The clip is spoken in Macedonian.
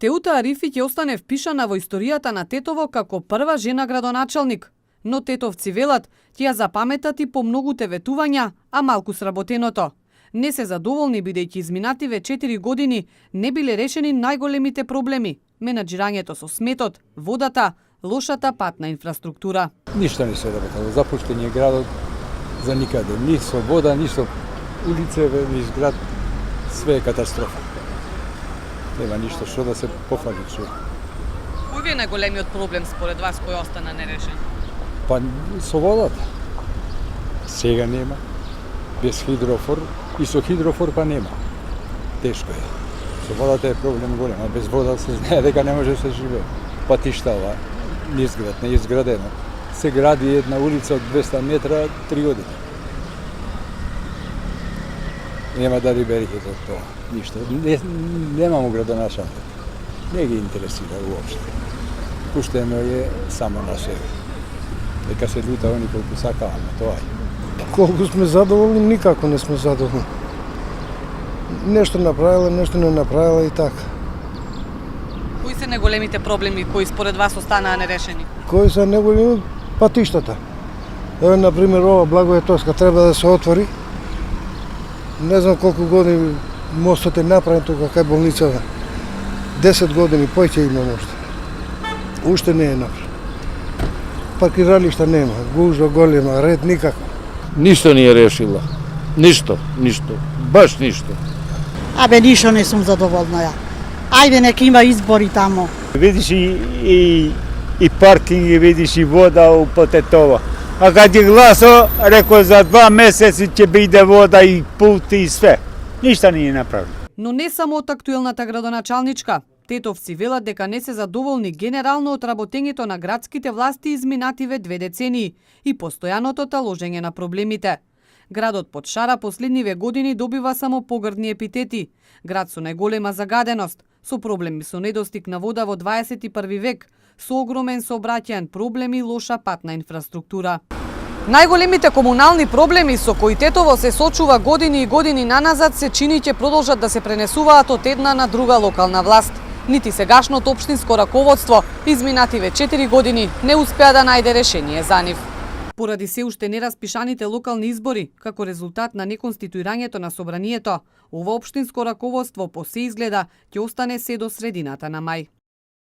Теута Арифи ќе остане впишана во историјата на Тетово како прва жена градоначалник, но тетовци велат ќе ја запаметат и по многуте ветувања, а малку сработеното. Не се задоволни бидејќи изминативе 4 години не биле решени најголемите проблеми: менаџирањето со сметот, водата, лошата патна инфраструктура. Ништо не се работело, запуштен е градот за никаде, ни со вода, ни со улице, ни град, све е катастрофа. Нема ништо што да се пофали што. Кој ви е најголемиот проблем според вас кој остана нерешен? Па со водата. Сега нема. Без хидрофор и со хидрофор па нема. Тешко е. Со водата е проблем голем, а без вода се знае дека не може да се живее. Патиштава, низград, не изградено. Се гради една улица од 200 метра 3 години. Нема да риберите за тоа, ништо. Немамо градоначалник. Не ги интересира уопште. Пуштено е само на себе. Дека се лута они колку сакаат, тоа е. Колку сме задоволни, никако не сме задоволни. Нешто направила, нешто не направила и така. Кои се најголемите проблеми кои според вас останаа нерешени? Кои се најголеми? Патиштата. Еве, например, ова Благоетовска треба да се отвори. Не знам колку години мостот е направен тука кај болницата. 10 години повеќе има уште. Уште не е направен. Паркиралишта нема, гужва голема, ред никако. Ништо не е решила. Ништо. Баш ништо. Абе, ништо не сум задоволна ја. Ајде, нека има избори тамо. Видиш и паркинг, видиш и вода по Тетово. А кад ја гласо, реко за 2 месеци ќе биде вода и пулти и све. Ништо не е направено. Но не само од актуелната градоначалничка. Тетовци велат дека не се задоволни генерално од работењето на градските власти изминативе 2 децении и постојаното таложење на проблемите. Градот под шара последниве години добива само погрдни епитети. Град со најголема загаденост, со проблеми со недостиг на вода во 21 век, со огромен сообраќаен проблем и лоша патна инфраструктура. Најголемите комунални проблеми со кои Тетово се сочува години и години наназад се чини ќе продолжат да се пренесуваат од една на друга локална власт. Нити сегашното општинско раководство изминативе 4 години не успеа да најде решение за нив. Поради се уште нераспишаните локални избори, како резултат на неконституирањето на собранието, ова општинско раководство по се изгледа ќе остане се до средината на мај.